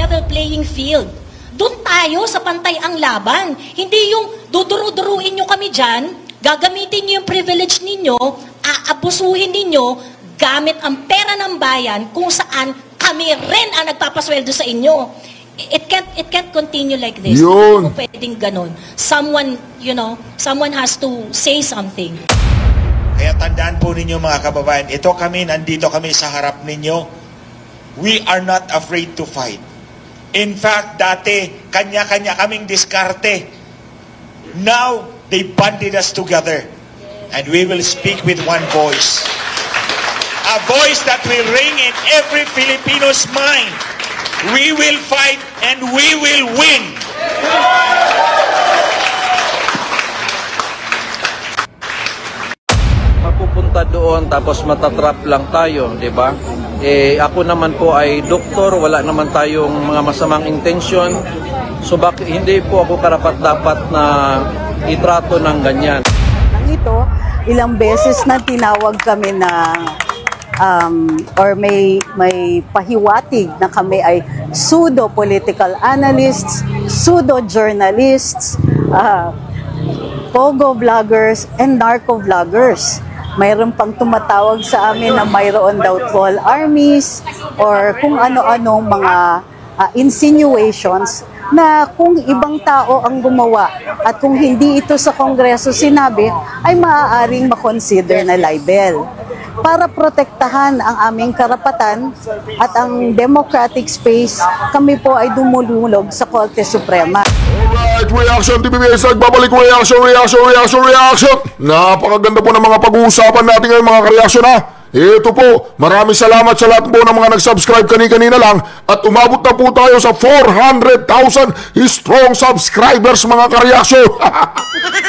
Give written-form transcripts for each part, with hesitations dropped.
level playing field. Doon tayo sa pantay ang laban. Hindi yung duduru-duruin nyo kami dyan, gagamitin nyo yung privilege ninyo, aabusuhin ninyo, gamit ang pera ng bayan kung saan kami rin ang nagpapasweldo sa inyo. It can't continue like this. Yun. Hindi po pwedeng ganun. Someone, someone has to say something. Kaya tandaan po ninyo mga kababayan, nandito kami sa harap ninyo. We are not afraid to fight. In fact, dati, kanya-kanya kaming diskarte. Now, they banded us together. And we will speak with one voice. A voice that will ring in every Filipino's mind. We will fight and we will win. Mapupunta doon tapos matatrap lang tayo, di ba? Ako naman po ay doktor, wala naman tayong mga masamang intensyon. So hindi po ako karapat-dapat na itrato ng ganyan. Ito, ilang beses na tinawag kami na or may pahiwatig na kami ay pseudo-political analysts, pseudo-journalists, pogo-vloggers, and narco-vloggers. Mayroon pang tumatawag sa amin na mayroon daw troll armies or kung ano-anong mga insinuations na kung ibang tao ang gumawa at kung hindi ito sa Kongreso sinabi, ay maaaring makonsider na libel. Para protektahan ang aming karapatan at ang democratic space, kami po ay dumululog sa Korte Suprema. Alright, Reaction TVBS, nagbabalik reaction. Napakaganda po ng mga pag-uusapan natin ngayon mga kareaksyon ha. Ito po, maraming salamat sa lahat po ng mga nag-subscribe kanina lang at umabot na po tayo sa 400,000 strong subscribers mga kareaksyon.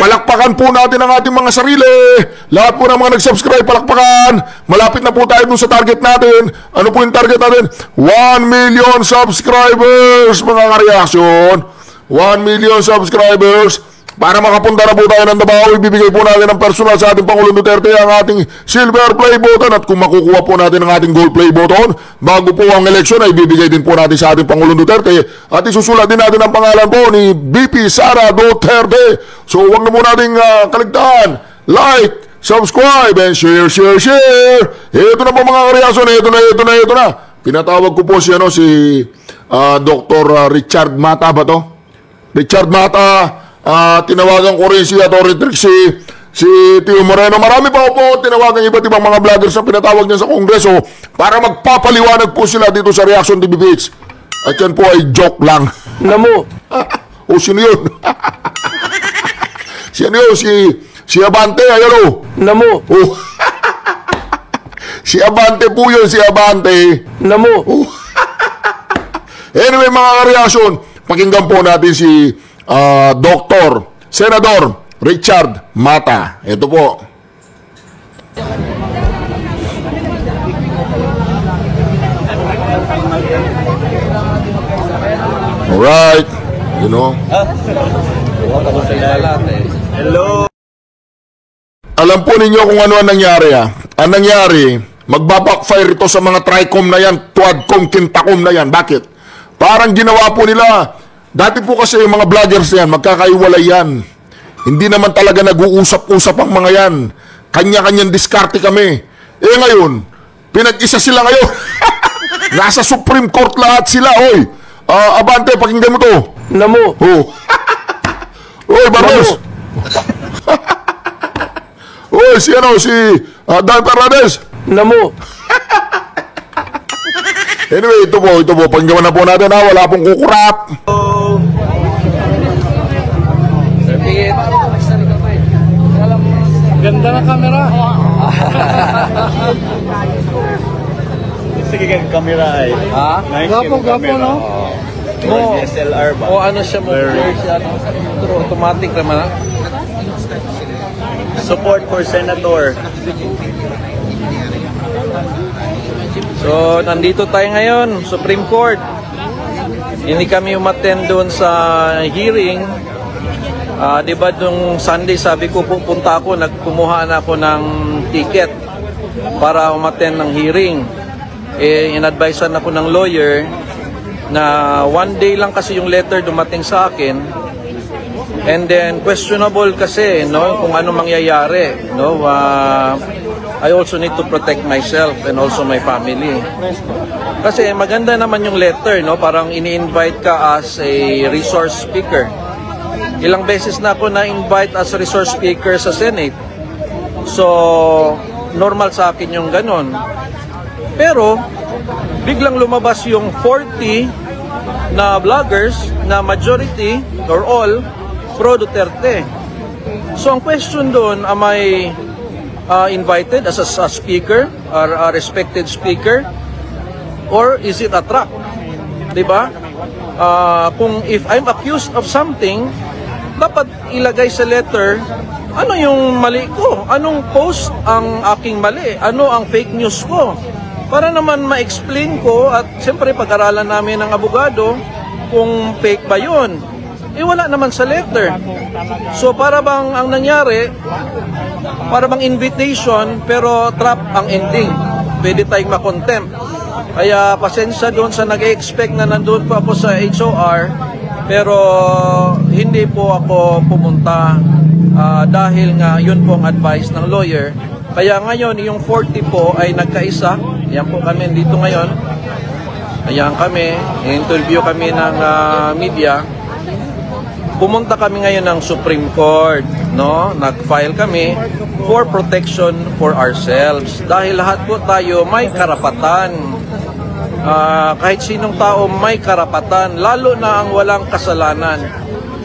Palakpakan po natin ang ating mga sarili. Lahat po ng mga nag-subscribe, palakpakan. Malapit na po tayo dun sa target natin. Ano po yung target natin? 1 million subscribers mga kareaksyon. 1 million subscribers. Para makapunta na po tayo ng Davao, ibibigay po natin ng personal sa ating Pangulong Duterte ang ating silver play button. At kung makukuha po natin ang ating gold play button, bago po ang eleksyon ay ibibigay din po natin sa ating Pangulong Duterte. At isusulat din natin ang pangalan po ni VP Sara Duterte. So huwag na po nating kaligtaan. Like, subscribe, and share. Ito na po mga kareaksyon, ito na. Pinatawag ko po si Dr. Richard Mata ba to? Richard Mata. Tinawagan ko rin si Atty. si Tio Moreno. Marami pa po tinawagan iba't ibang mga vloggers na pinatawag niya sa Kongreso para magpapaliwanag po sila dito sa Reaction TVBS. At yan po ay joke lang. Namo. O sino yun? Si Abante, ayun o. Namo. Si Abante po yun, si Abante. Namo. Anyway mga ka-reaction, pakinggan po natin si Dr. Senador Richard Mata. Ito po. Alright. Hello. Alam po ninyo kung ano ang nangyari Ang nangyari, magbabackfire ito sa mga TRICOM na yan, Tuadcom, Quintacom na yan. Bakit? Parang ginawa po nila. Dati po kasi yung mga vloggers na yan, magkakaiwalay yan. Hindi naman talaga nag-uusap-usap ang mga yan. Kanya-kanyang diskarte kami. Ngayon, pinag-isa sila ngayon. Nasa Supreme Court lahat sila, oy. Abante, pakinggan mo to. Namo. Oy, Barros. Oy, si Dan Paredes. Namo. Anyway, ito po. Pakinggan na po natin wala pong kukurap. Ganda ng camera. Sige kang camera ay. Nice Gapo, no? DSLR ba? O ano siya mo? Automatic naman. Support for Senator. So, nandito tayo ngayon, Supreme Court. Hindi kami umattend doon sa hearing. Diba nung Sunday sabi ko pupunta ako, nagkumuha na ako ng ticket para umattend ng hearing. In-advisean ako ng lawyer na one day lang kasi yung letter dumating sa akin. And then questionable kasi, no, kung ano mangyayari, no. I also need to protect myself and also my family. Kasi maganda naman yung letter, no, parang ini-invite ka as a resource speaker. Ilang beses na ako na-invite as a resource speaker sa Senate. So, normal sa akin yung ganon. Pero, biglang lumabas yung 40 na vloggers na majority or all pro Duterte. So, ang question doon, am I invited as a speaker or a respected speaker, or is it a trap? Diba? Kung if I'm accused of something, dapat ilagay sa letter ano yung mali ko, anong post ang aking mali, ano ang fake news ko, para naman ma-explain ko at siyempre pag-aralan namin ng abogado kung fake ba yun. Wala naman sa letter. So para bang ang nangyari, para bang invitation pero trap ang ending. Pwede tayong makontempt. Kaya pasensya doon sa nag-expect na nandun po ako sa HOR, pero hindi po ako pumunta dahil nga yun po ang advice ng lawyer. Kaya ngayon yung 40 po ay nagkaisa. Ayan po kami dito ngayon. Ayan kami, interview kami ng media. Pumunta kami ngayon ng Supreme Court, no? Nag-file kami for protection for ourselves. Dahil lahat po tayo may karapatan. Kahit sinong tao may karapatan, lalo na ang walang kasalanan.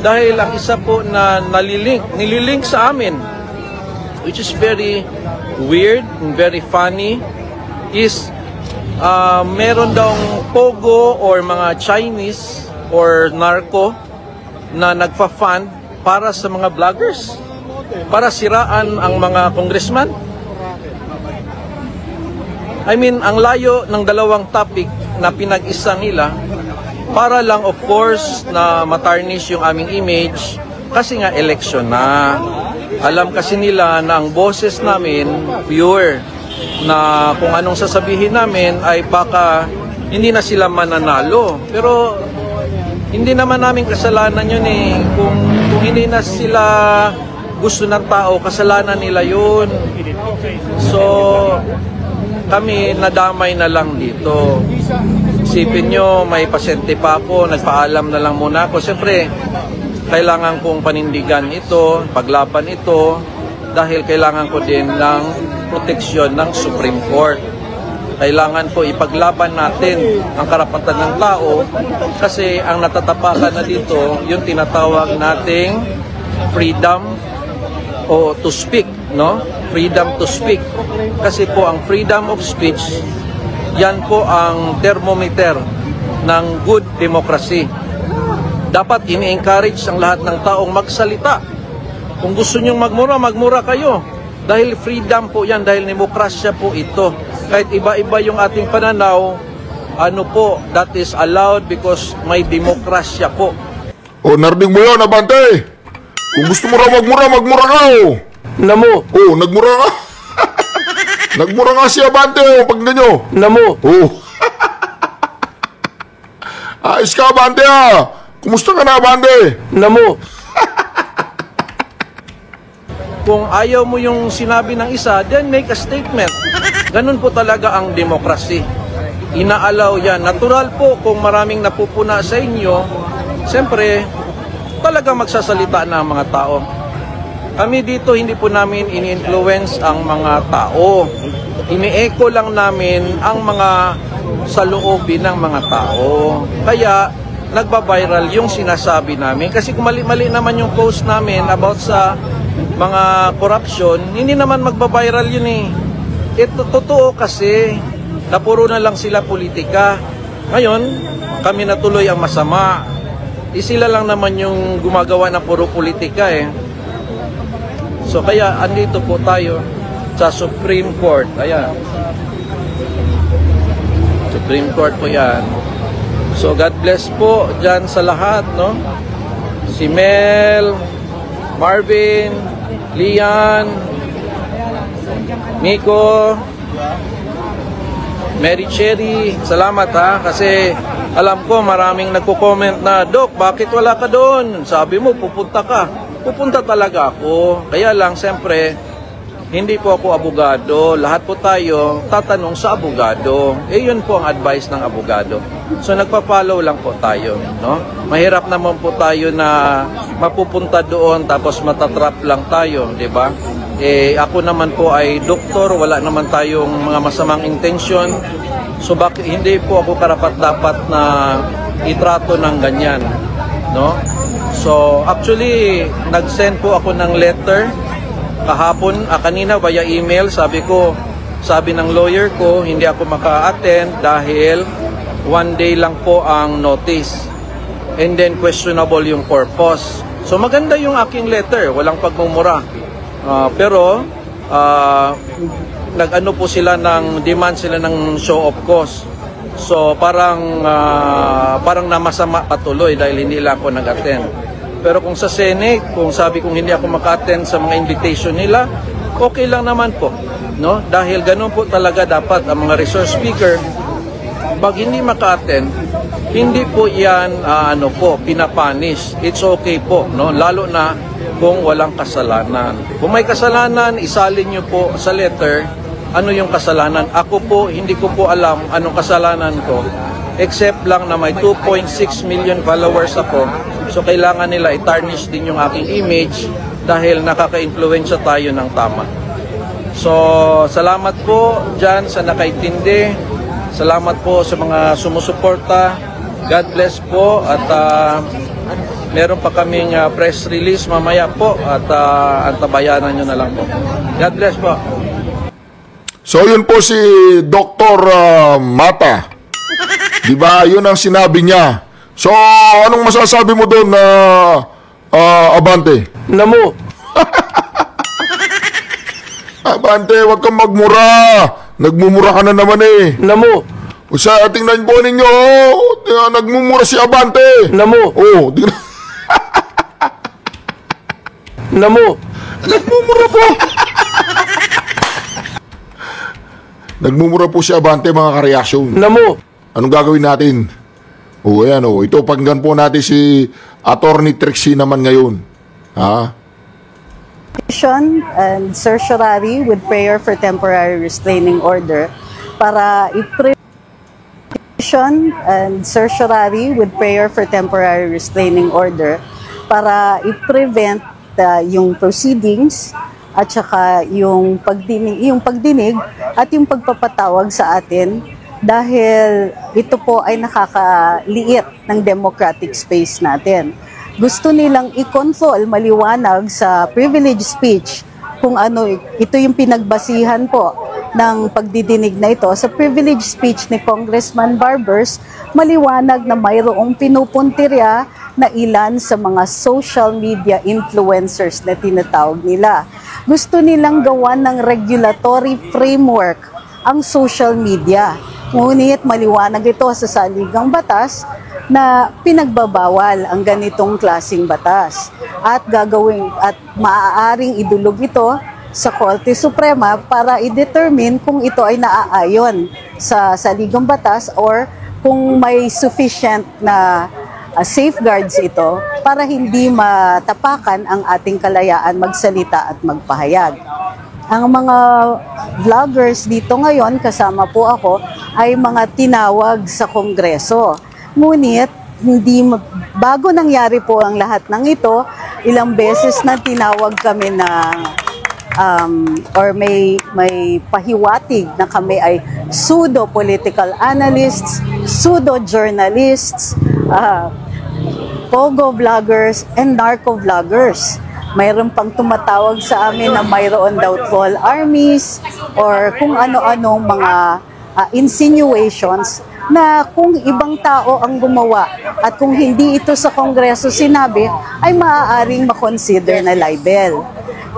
Dahil ang isa po na nililink sa amin, which is very weird and very funny, is meron daw pogo or mga Chinese or narco na nagfa-fund para sa mga vloggers, para siraan ang mga congressman. I mean, ang layo ng dalawang topic na pinag-isa nila para lang of course na matarnish yung aming image kasi nga election na. Alam kasi nila na ang boses namin pure, na kung anong sasabihin namin ay baka hindi na sila mananalo. Pero hindi naman namin kasalanan yun eh. Kung hindi na sila gusto ng tao, kasalanan nila yun. So, kami nadamay na lang dito. Isipin nyo, may pasyente pa ako, nagpaalam na lang muna ako. Siyempre, kailangan kong panindigan ito, paglaban ito, dahil kailangan ko din ng proteksyon ng Supreme Court. Kailangan po ipaglaban natin ang karapatan ng tao kasi ang natatapakan na dito yung tinatawag nating freedom to speak, no? Freedom to speak. Kasi po ang freedom of speech, yan po ang thermometer ng good democracy. Dapat ini-encourage ang lahat ng taong magsalita. Kung gusto nyong magmura, magmura kayo. Dahil freedom po yan, dahil demokrasya po ito. Kahit iba-iba yung ating pananaw, ano po, that is allowed because may demokrasya po. O, narinig mo yun, Abante? Kung gusto mo raw magmura, magmura ka, o. Namo. O, nagmura ka. Nagmura nga si Abante, o, pag ganyo. Namo. O. Ayos ka, Abante, ha. Kumusta ka na, Abante? Namo. Kung ayaw mo yung sinabi ng isa, then make a statement. Ganun po talaga ang demokrasy. Inaalaw yan. Natural po kung maraming napupuna sa inyo, siyempre, talagang magsasalita na ang mga tao. Kami dito, hindi po namin ini-influence ang mga tao. Ini-echo lang namin ang mga saloobin ng mga tao. Kaya, nagba-viral yung sinasabi namin. Kasi kung mali-mali naman yung post namin about sa mga corruption, hindi naman magba-viral yun eh. Ito totoo kasi na puro na lang sila politika. Ngayon, kami natuloy ang masama. Sila lang naman yung gumagawa ng puro politika eh. So kaya andito po tayo sa Supreme Court. Ayan. Supreme Court po yan. So God bless po dyan sa lahat, no? Si Mel, Marvin, Lian, Miko, Mary Cherry, salamat ha, kasi Alam ko maraming nagko-comment na, Dok, bakit wala ka doon? Sabi mo, pupunta ka. Pupunta talaga ako. Kaya lang, siyempre, hindi po ako abogado. Lahat po tayo tatanong sa abogado. Yun po ang advice ng abogado. So nagpa-follow lang po tayo, no? Mahirap naman po tayo na mapupunta doon tapos matatrap lang tayo, 'di ba? Ako naman po ay doktor, wala naman tayong mga masamang intensyon. So hindi po ako karapat-dapat na itrato ng ganyan, no? So actually nag-send po ako ng letter kahapon, kanina via email. Sabi ng lawyer ko, hindi ako maka-attend dahil 1 day lang po ang notice. And then questionable yung purpose. So maganda yung aking letter, walang pagmumura. Pero nag-ano po sila demand sila ng show of cause. So parang namasama patuloy dahil hindi lang ako nag-attend. Pero kung sa Senate, kung sabi kong hindi ako maka-attend sa mga invitation nila, okay lang naman po, no? Dahil ganun po talaga dapat ang mga resource speaker. Pag hindi maka-attend, hindi po 'yan pinapanish. It's okay po, no? Lalo na kung walang kasalanan. Kung may kasalanan, isalin niyo po sa letter ano yung kasalanan. Ako po, hindi ko po alam anong kasalanan ko. Except lang na may 2.6 million followers ako. So kailangan nila i-tarnish din yung aking image dahil nakaka-influensya tayo ng tama. So salamat po dyan sa nakaintindi. Salamat po sa mga sumusuporta. God bless po at meron pa kaming press release mamaya po at antabayanan nyo na lang po. God bless po. So yun po si Dr. Mata. Diba? Yun ang sinabi niya. So, anong masasabi mo doon na Abante? Namo. Abante, wag kang magmura. Nagmumura ka na naman eh. Namo. Tingnan po ninyo, nagmumura si Abante. Namo. Oh, Namo. Nagmumura po. Nagmumura po si Abante, mga kareaksyon. Namo. Anong gagawin natin? Ayan ito, pakinggan po natin si Attorney Trixie naman ngayon. Ha? And certiorari with prayer for temporary restraining order para i-prevent yung proceedings at saka yung pagdinig at yung pagpapatawag sa atin dahil ito po ay nakakaliit ng democratic space natin. Gusto nilang i-control maliwanag sa privilege speech kung ano, ito yung pinagbasihan po ng pagdidinig na ito. Sa privilege speech ni Congressman Barbers, maliwanag na mayroong pinupuntirya na ilan sa mga social media influencers na tinatawag nila. Gusto nilang gawan ng regulatory framework ang social media. Ngunit maliwanag ito sa saligang batas na pinagbabawal ang ganitong klasing batas at maaaring idulog ito sa Korte Suprema para i-determine kung ito ay naaayon sa saligang batas or kung may sufficient na safeguards ito para hindi matapakan ang ating kalayaan magsalita at magpahayag. Ang mga vloggers dito ngayon, kasama po ako, ay mga tinawag sa Kongreso. Ngunit, bago nangyari po ang lahat ng ito, ilang beses na tinawag kami na, or may pahiwatig na kami ay pseudo-political analysts, pseudo-journalists, pogo vloggers, and narco vloggers. Mayroon pang tumatawag sa amin na mayroon daw troll armies or kung ano-anong mga insinuations na kung ibang tao ang gumawa at kung hindi ito sa Kongreso sinabi ay maaaring makonsider na libel.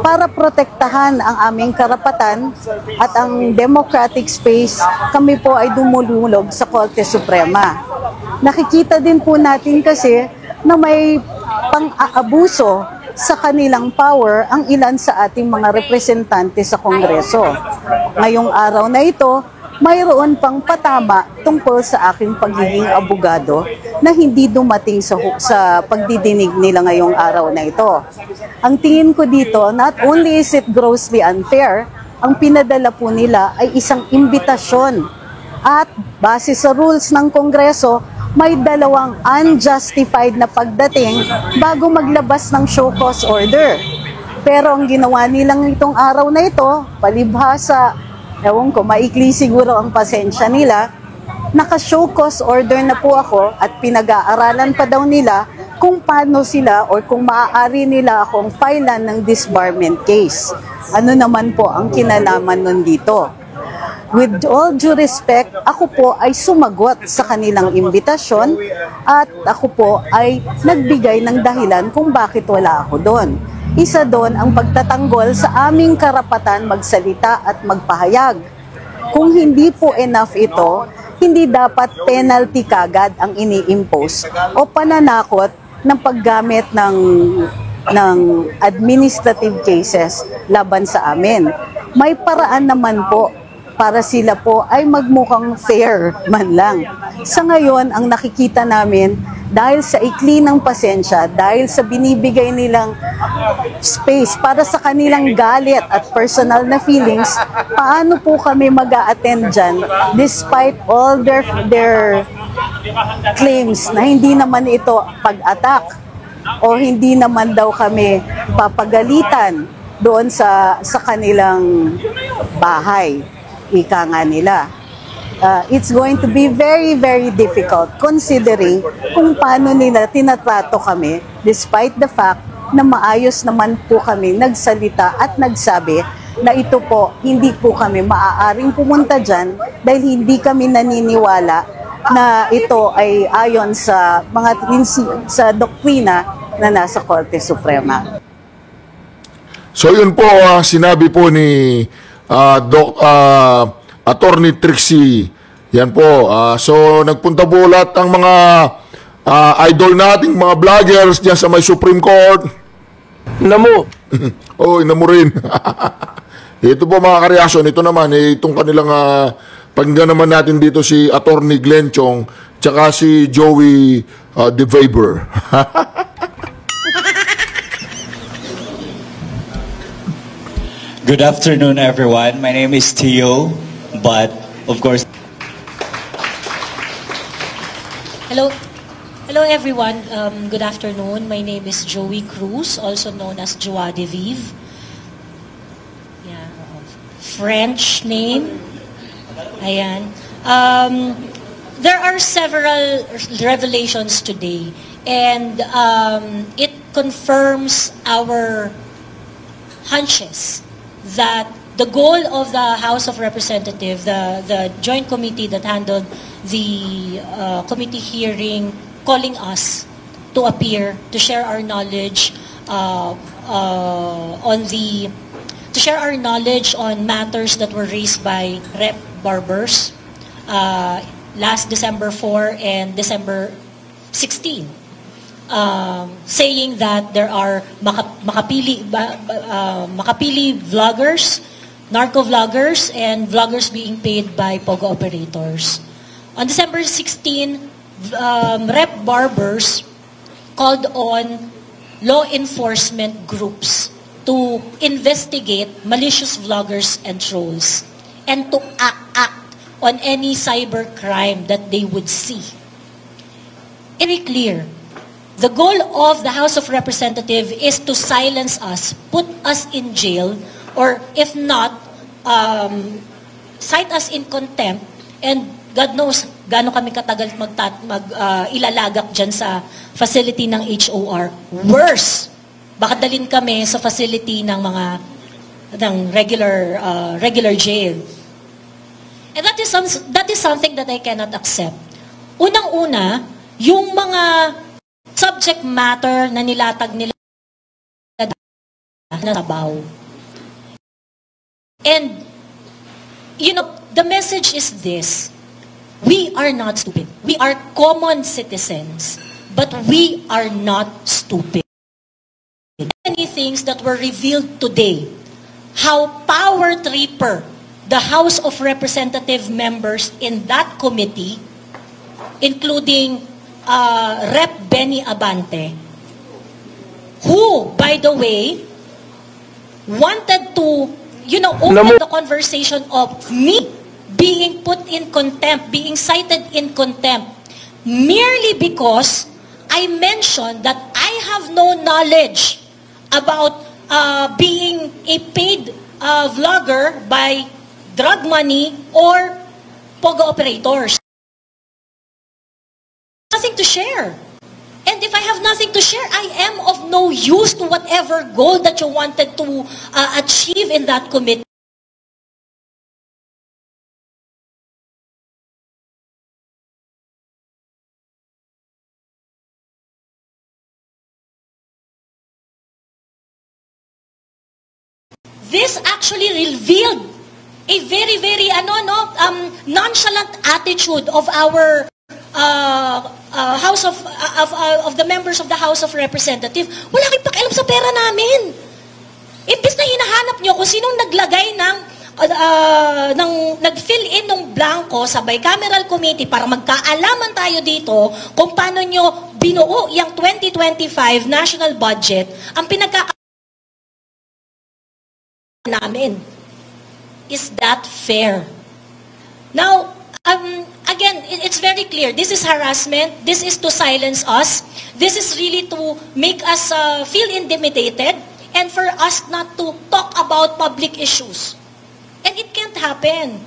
Para protektahan ang aming karapatan at ang democratic space, kami po ay dumululog sa Korte Suprema. Nakikita din po natin kasi na may pang-aabuso sa kanilang power ang ilan sa ating mga representante sa Kongreso. Ngayong araw na ito, mayroon pang patama tungkol sa aking pagiging abogado na hindi dumating sa pagdidinig nila ngayong araw na ito. Ang tingin ko dito, not only is it grossly unfair, ang pinadala po nila ay isang imbitasyon. At base sa rules ng Kongreso, may dalawang unjustified na pagdating bago maglabas ng show cause order. Pero ang ginawa nilang itong araw na ito, palibhasa, ewan ko, maikli siguro ang pasensya nila, naka-show cause order na po ako at pinag-aaralan pa daw nila kung paano sila or kung maaari nila akong filean ng disbarment case. Ano naman po ang kinalaman nun dito? With all due respect, ako po ay sumagot sa kanilang imbitasyon at ako po ay nagbigay ng dahilan kung bakit wala ako doon. Isa doon ang pagtatanggol sa aming karapatan magsalita at magpahayag. Kung hindi po enough ito, hindi dapat penalty kagad ang ini-impose o pananakot ng paggamit ng administrative cases laban sa amin. May paraan naman po para sila po ay magmukhang fair man lang. Sa ngayon, ang nakikita namin, dahil sa ikli ng pasensya, dahil sa binibigay nilang space para sa kanilang galit at personal na feelings, paano po kami mag-a-attend dyan despite all their claims na hindi naman ito pag-attack o hindi naman daw kami papagalitan doon sa kanilang bahay. Ika nga nila. It's going to be very, very difficult considering kung paano nila tinatrato kami despite the fact na maayos naman po kami nagsalita at nagsabi na ito po, hindi po kami maaaring pumunta dyan dahil hindi kami naniniwala na ito ay ayon sa mga sa doktrina na nasa Korte Suprema. So yun po, sinabi po ni Attorney Trixie. Yan po. So nagpunta po lahat ang mga idol nating mga vloggers diyan sa may Supreme Court. Namo. Oh, inamo rin. Ito po mga kareaksyon. Ito naman, itong kanilang pakinggan naman natin dito si Attorney Glenn Chong tsaka si Joey DeVaber. Good afternoon, everyone. My name is Tio, but of course... Hello everyone. Good afternoon. My name is Joey Cruz, also known as Joie de Vive. Yeah, French name. Ayan. There are several revelations today, and it confirms our hunches that the goal of the House of Representatives, the joint committee that handled the committee hearing, calling us to appear, to share our knowledge to share our knowledge on matters that were raised by Rep. Barbers last December 4 and December 16. Saying that there are makapili vloggers, narco vloggers, and vloggers being paid by POGO operators. On December 16, Rep. Barbers called on law enforcement groups to investigate malicious vloggers and trolls and to act on any cyber crime that they would see. Very clear. The goal of the House of Representatives is to silence us, put us in jail, or if not, cite us in contempt, and God knows gaano kami katagal ilalagak dyan sa facility ng HOR. Worse, baka dalhin kami sa facility ng regular jail. And that is something that I cannot accept. Unang-una, yung mga subject matter na nilatag nila na sabaw. And, the message is this. We are not stupid. We are common citizens, but we are not stupid. Many things that were revealed today, how power tripper the House of Representative members in that committee, including Rep. Benny Abante, who, by the way, wanted to, open the conversation of me being put in contempt, being cited in contempt, merely because I mentioned that I have no knowledge about being a paid vlogger by drug money or POGO operators. Nothing to share. And if I have nothing to share, I am of no use to whatever goal that you wanted to achieve in that committee. This actually revealed a very, very nonchalant attitude of our House of the members of the House of Representatives. Wala kayong pakialam sa pera namin. Imbis na hinahanap nyo kung sinong naglagay nag-fill in ng blanco sa bicameral committee para magkaalaman tayo dito kung paano nyo binuo yung 2025 national budget, ang namin. Is that fair? Now, again, it's very clear. This is harassment. This is to silence us. This is really to make us feel intimidated and for us not to talk about public issues. And it can't happen.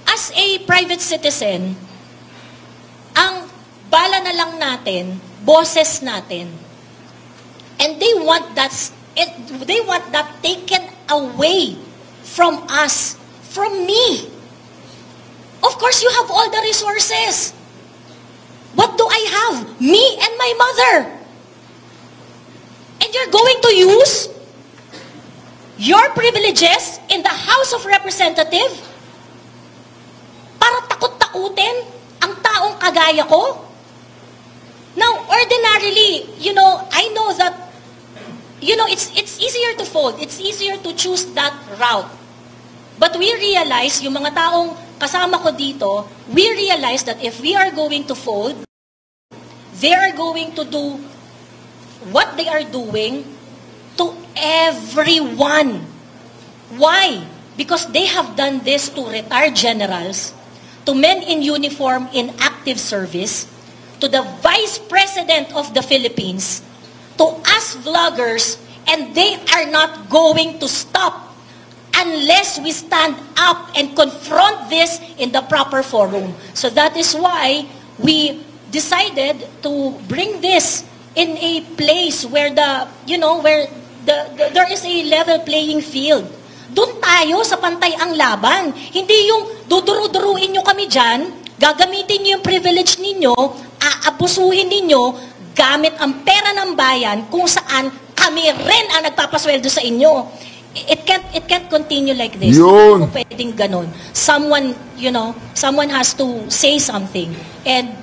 As a private citizen, ang bala na lang natin, boses natin. And they want that taken away from us, from me. Of course, you have all the resources. What do I have? Me and my mother. And you're going to use your privileges in the House of Representatives para takot-takutin ang taong kagaya ko? Now, ordinarily, I know that it's easier to fold. It's easier to choose that route. But we realize, yung mga taong kasama ko dito, we realize that if we are going to fold, they are going to do what they are doing to everyone. Why? Because they have done this to retired generals, to men in uniform in active service, to the Vice President of the Philippines, to us vloggers, and they are not going to stop unless we stand up and confront this in the proper forum. So that is why we decided to bring this in a place where there is a level playing field. Doon tayo sa pantay ang laban. Hindi yung duduru-duruin nyo kami dyan, gagamitin nyo yung privilege ninyo, aabusuhin ninyo, gamit ang pera ng bayan kung saan kami rin ang nagpapasweldo sa inyo. It can't continue like this. Yun. Hindi po pwedeng ganun. Someone has to say something. And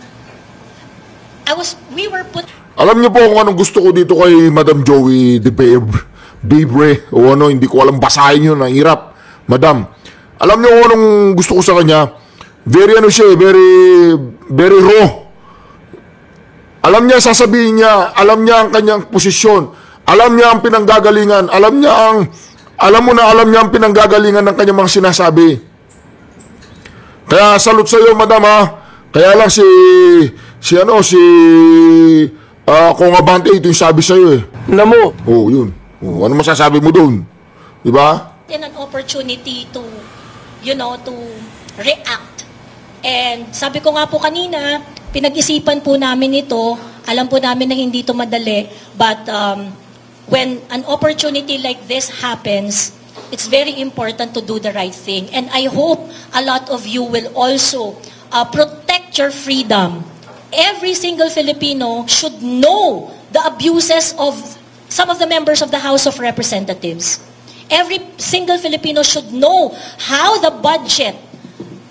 we were put... Alam niyo po kung anong gusto ko dito kay Madam Joey De Bebre o hindi ko alam basahin yun, ang hirap. Madam, alam niyo kung anong gusto ko sa kanya? Very very raw. Alam niya, sasabihin niya, alam niya ang kanyang posisyon, alam niya ang pinanggagalingan, alam niya ang pinanggagalingan ng kanyang mga sinasabi. Kaya salute sa iyo, madam, ha. Kaya lang kung Abante, ito yung sabi sa iyo, eh. Namo. Oh, yun. Oh, ano masasabi mo doon? Di ba? An opportunity to react. And sabi ko nga po kanina, pinag-isipan po namin ito. Alam po namin na hindi ito madali. But when an opportunity like this happens, it's very important to do the right thing. And I hope a lot of you will also protect your freedom. Every single Filipino should know the abuses of some of the members of the House of Representatives. Every single Filipino should know how the budget,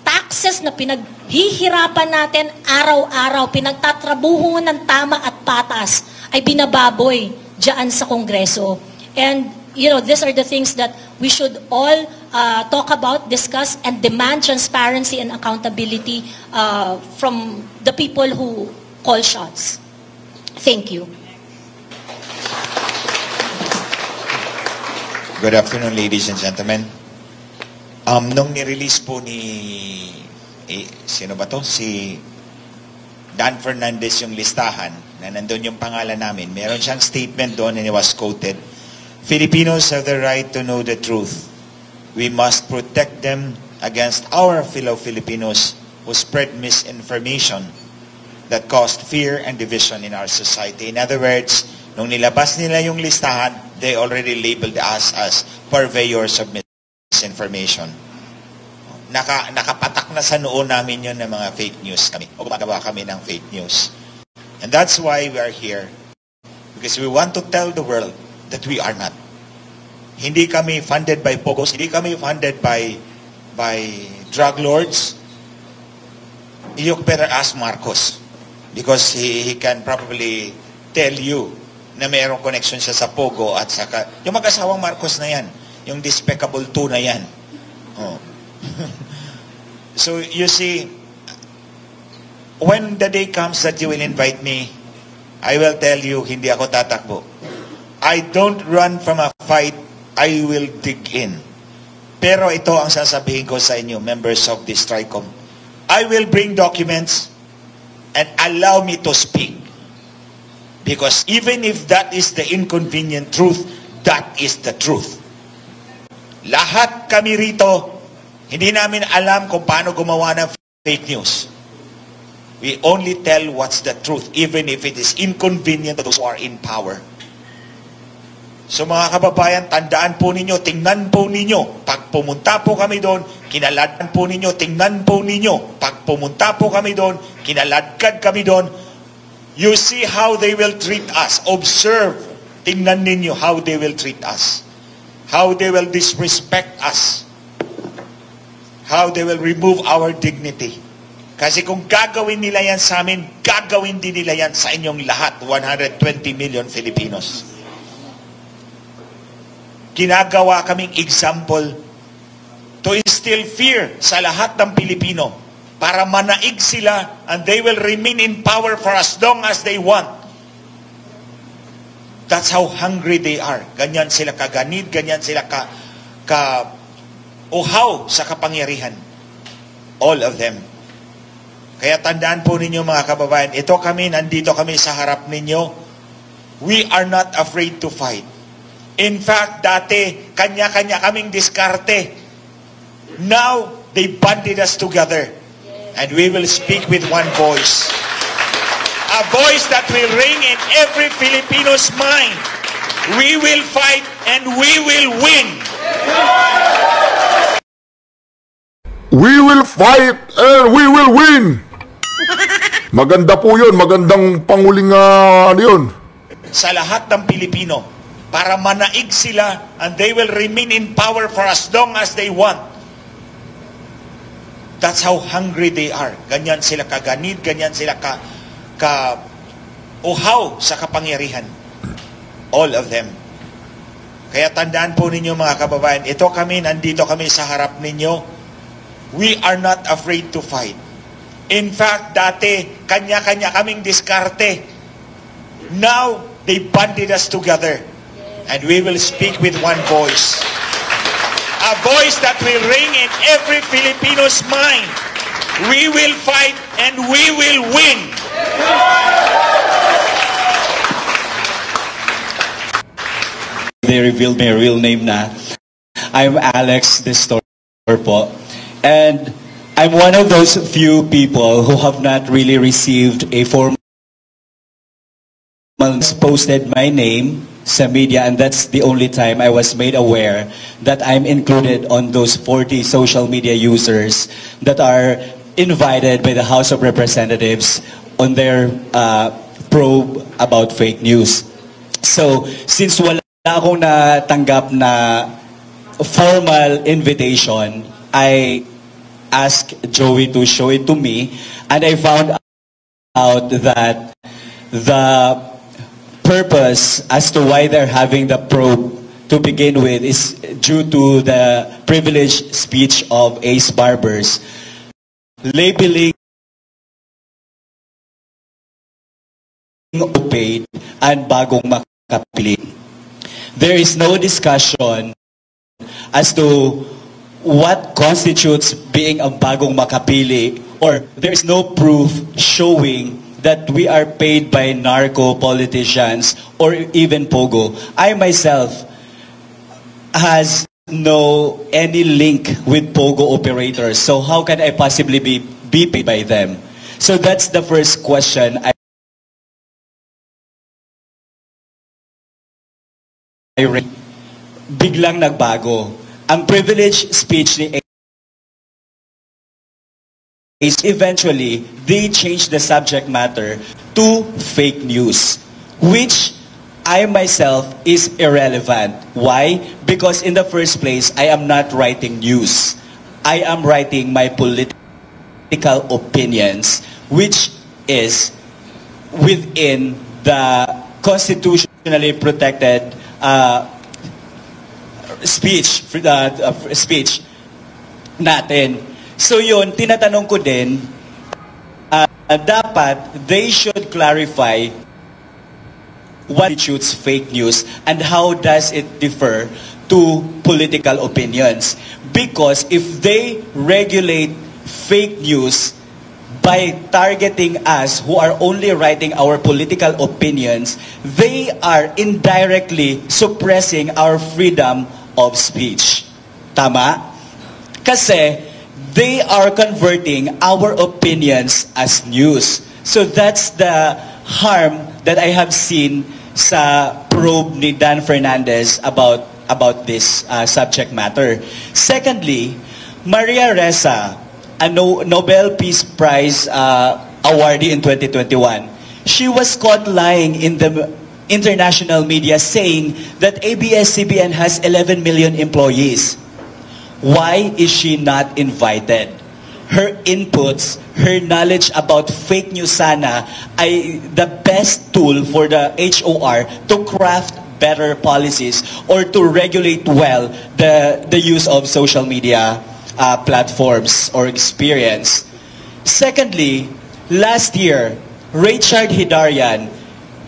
taxes na pinaghihirapan natin araw-araw, pinagtatrabuho ng tama at patas, ay binababoy dyan sa Kongreso. And these are the things that we should all talk about, discuss, and demand transparency and accountability from the people who call shots. Thank you. Good afternoon, ladies and gentlemen. Nung nirelease po sino ba to? Si Dan Fernandez yung listahan na nandun yung pangalan namin. Meron siyang statement doon and it was quoted. Filipinos have the right to know the truth. We must protect them against our fellow Filipinos who spread misinformation that caused fear and division in our society. In other words, nung nilabas nila yung listahan, they already labeled us as purveyors of misinformation. Nakapatak na sa noo namin yun ng mga fake news kami. O gumagawa kami ng fake news. And that's why we are here. Because we want to tell the world that we are not. Hindi kami funded by Pogos. Hindi kami funded by drug lords. You better ask Marcos. Because he can probably tell you na mayroong connection siya sa Pogo at saka yung mag-asawang Marcos na yan. Yung Despicable 2 na yan. Oh. So, you see, when the day comes that you will invite me, I will tell you, hindi ako tatakbo. I don't run from a fight, I will dig in. Pero ito ang sasabihin ko sa inyo, members of this TRICOM. I will bring documents and allow me to speak. Because even if that is the inconvenient truth, that is the truth. Lahat kami rito, hindi namin alam kung paano gumawa ng fake news. We only tell what's the truth, even if it is inconvenient to those who are in power. So mga kababayan, tandaan po ninyo, tingnan po ninyo, pag pumunta po kami doon, kinaladkad po ninyo, tingnan po ninyo, pag pumunta po kami doon, kinaladkad kami doon, you see how they will treat us. Observe, tingnan ninyo how they will treat us. How they will disrespect us. How they will remove our dignity. Kasi kung gagawin nila yan sa amin, gagawin din nila yan sa inyong lahat, 120 million Filipinos. Ginagawa kaming example to instill fear sa lahat ng Pilipino para manaig sila and they will remain in power for as long as they want. That's how hungry they are. Ganyan sila kaganid, ganyan sila uhaw sa kapangyarihan. All of them. Kaya tandaan po ninyo mga kababayan, nandito kami sa harap ninyo. We are not afraid to fight. In fact, dati, kanya-kanya kaming diskarte. Now, they banded us together. And we will speak with one voice. A voice that will ring in every Filipino's mind. We will fight and we will win. We will fight and we will win. Maganda po yun. Magandang panguling yun. Sa lahat ng Pilipino, para manaig sila and they will remain in power for as long as they want. That's how hungry they are. Ganyan sila kaganid, ganyan sila uhaw sa kapangyarihan. All of them. Kaya tandaan po ninyo mga kababayan, nandito kami sa harap ninyo. We are not afraid to fight. In fact, dati, kanya-kanya kaming diskarte. Now, they banded us together. And we will speak with one voice. A voice that will ring in every Filipino's mind. We will fight and we will win. They revealed my real name na. I'm Alex Destor po. And I'm one of those few people who have not really received a formal posted my name sa media, and that's the only time I was made aware that I'm included on those 40 social media users that are invited by the House of Representatives on their probe about fake news. So, since wala akong natanggap na formal invitation, I asked Joey to show it to me, and I found out that the purpose as to why they're having the probe to begin with is due to the privileged speech of Ace Barbers, labeling paid and bagong makapili. There is no discussion as to what constitutes being a bagong makapili, or there is no proof showing that we are paid by narco politicians or even Pogo. I myself has no any link with Pogo operators, so how can I possibly be paid by them? So that's the first question I biglang nagbago. Ang privileged speech ni Ace, eventually, they changed the subject matter to fake news, which I myself is irrelevant. Why? Because in the first place, I am not writing news. I am writing my political opinions, which is within the constitutionally protected speech natin. So yun, tinatanong ko din, dapat they should clarify what constitutes fake news and how does it differ to political opinions. Because if they regulate fake news by targeting us who are only writing our political opinions, they are indirectly suppressing our freedom of speech. Tama? Kasi they are converting our opinions as news. So that's the harm that I have seen sa probe ni Dan Fernandez about this subject matter. Secondly, Maria Ressa, a Nobel Peace Prize awardee in 2021, she was caught lying in the international media saying that ABS-CBN has 11 million employees. Why is she not invited? Her inputs, her knowledge about fake news sana ay the best tool for the HOR to craft better policies or to regulate well the use of social media platforms or experience. Secondly, last year, Richard Hidarian,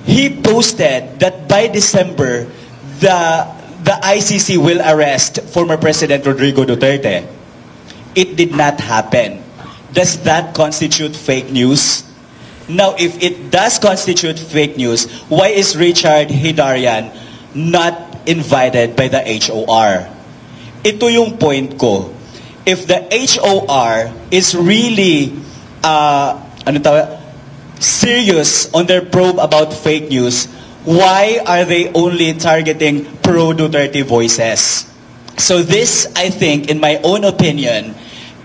he posted that by December, the ICC will arrest former President Rodrigo Duterte. It did not happen. Does that constitute fake news? Now, if it does constitute fake news, why is Richard Hidarian not invited by the HOR? Ito yung point ko. If the HOR is really serious on their probe about fake news, why are they only targeting pro-Duterte voices? So this, I think, in my own opinion,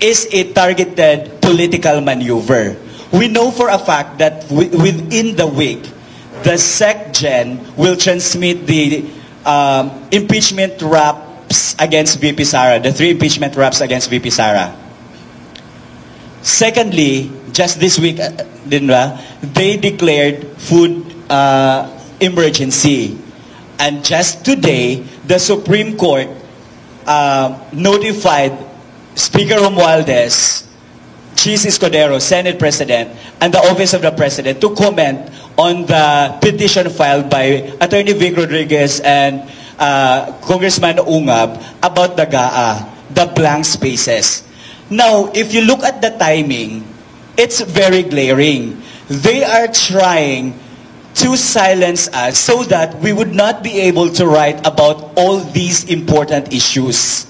is a targeted political maneuver. We know for a fact that within the week, the SecGen will transmit the impeachment raps against VP Sara, the 3 impeachment raps against VP Sara. Secondly, just this week, they declared food emergency. And just today, the Supreme Court notified Speaker Romualdez, Chis Escudero, Senate President, and the Office of the President to comment on the petition filed by Attorney Vic Rodriguez and Congressman Ungab about the GAA, the blank spaces. Now, if you look at the timing, it's very glaring. They are trying to silence us so that we would not be able to write about all these important issues.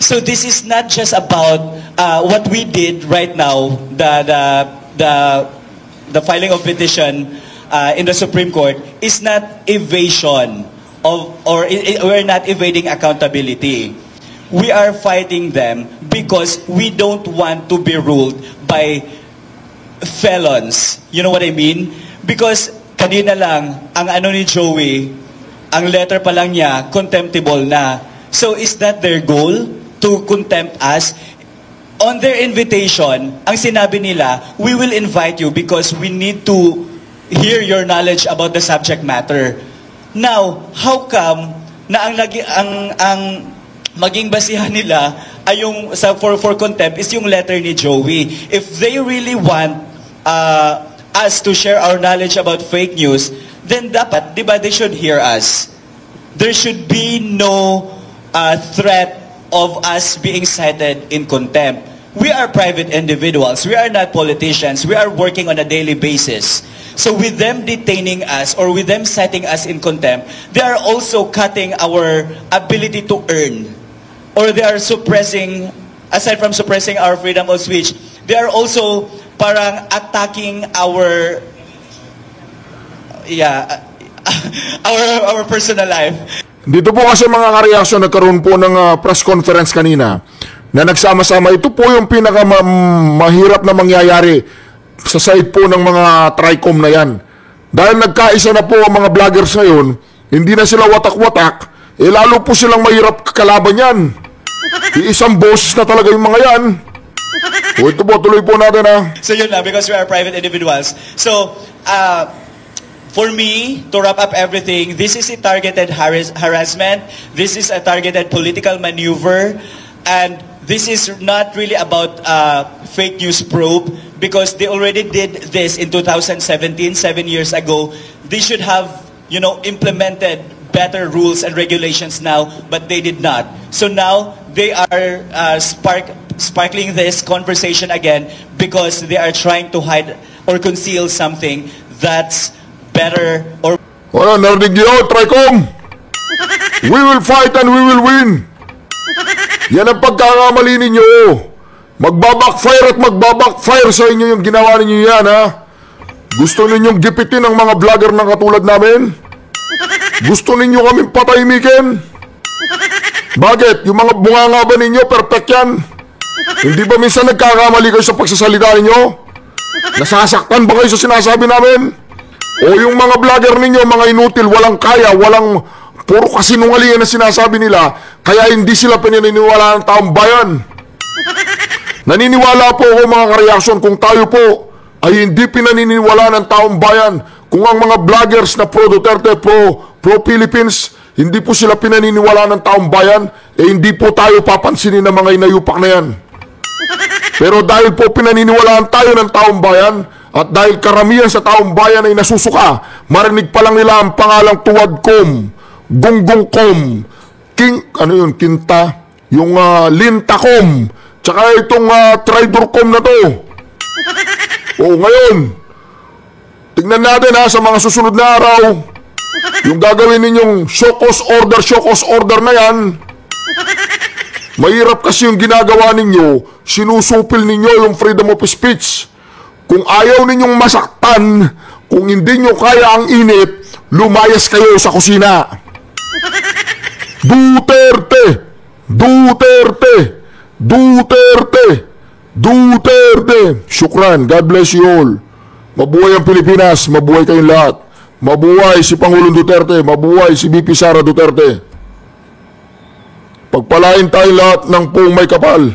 So this is not just about what we did right now, the filing of petition in the Supreme Court is not evasion of, or we're not evading accountability. We are fighting them because we don't want to be ruled by felons. You know what I mean? Because kanina lang, ang ano ni Joey, ang letter pa lang niya, contemptible na. So is that their goal? To contempt us? On their invitation, ang sinabi nila, we will invite you because we need to hear your knowledge about the subject matter. Now, how come na ang maging basihan nila ay yung for contempt is yung letter ni Joey. If they really want us to share our knowledge about fake news, then dapat, di ba, they should hear us. There should be no threat of us being cited in contempt. We are private individuals. We are not politicians. We are working on a daily basis. So with them detaining us or with them citing us in contempt, they are also cutting our ability to earn. Or they are suppressing, aside from suppressing our freedom of speech, they are also parang attacking our personal life. Dito po kasi mga kareaksyon, nagkaroon po ng press conference kanina na nagsama-sama. Ito po yung mahirap na mangyayari sa side po ng mga TRICOM na yan. Dahil nagkaisa na po ang mga vloggers ngayon, hindi na sila watak-watak, lalo po silang mahirap kalaban yan. Isang boses na talaga yung mga yan. O ito po, tuloy po natin ha. So yun lang, because we are private individuals. So, for me, to wrap up everything, this is a targeted harassment. This is a targeted political maneuver. And this is not really about fake news probe because they already did this in 2017, 7 years ago. They should have, implemented better rules and regulations now, but they did not. So now, they are sparkling this conversation again because they are trying to hide or conceal something that's better or... Wala, narinig niyo, TRICOM! We will fight and we will win! Yan ang pagkakamali ninyo. Magbabackfire at magbabackfire sa inyo yung ginawa ninyo yan, ha? Gusto ninyong gipitin ang mga vlogger na katulad namin? Gusto ninyo kaming patahimikin? Bakit? Yung mga bunganga ba ninyo, perfect yan? Hindi ba minsan nagkakamali kayo sa pagsasalita ninyo? Nasasaktan ba kayo sa sinasabi namin? O yung mga vlogger ninyo, mga inutil, walang kaya, puro kasinungalingan na sinasabi nila, kaya hindi sila pinaniniwala ng taong bayan. Naniniwala po ako mga kareaksyon kung tayo po ay hindi pinaniniwala ng taong bayan, kung ang mga vloggers na pro Duterte, pro Philippines, hindi po sila pinaniniwala ng taong bayan, hindi po tayo papansinin ng mga inayupak na yan. Pero dahil po pinaniniwalaan tayo ng taong bayan, at dahil karamihan sa taong bayan ay nasusuka, marinig pa lang nila ang pangalang Tuwadcom, Gonggongcom, Kinta, yung Lintacom, tsaka itong Tridorcom na to. O ngayon, tignan natin sa mga susunod na araw, yung gagawin ninyong show cause order na yan. Mahirap kasi yung ginagawa ninyo, sinusupil ninyo yung freedom of speech. Kung ayaw ninyong masaktan, kung hindi nyo kaya ang init, lumayas kayo sa kusina. Duterte! Duterte! Duterte! Duterte! Syukran. God bless you all. Mabuhay ang Pilipinas. Mabuhay kayong lahat. Mabuhay si Pangulong Duterte. Mabuhay si VP Sara Duterte. Pagpalain tayo lahat ng pong may kapal.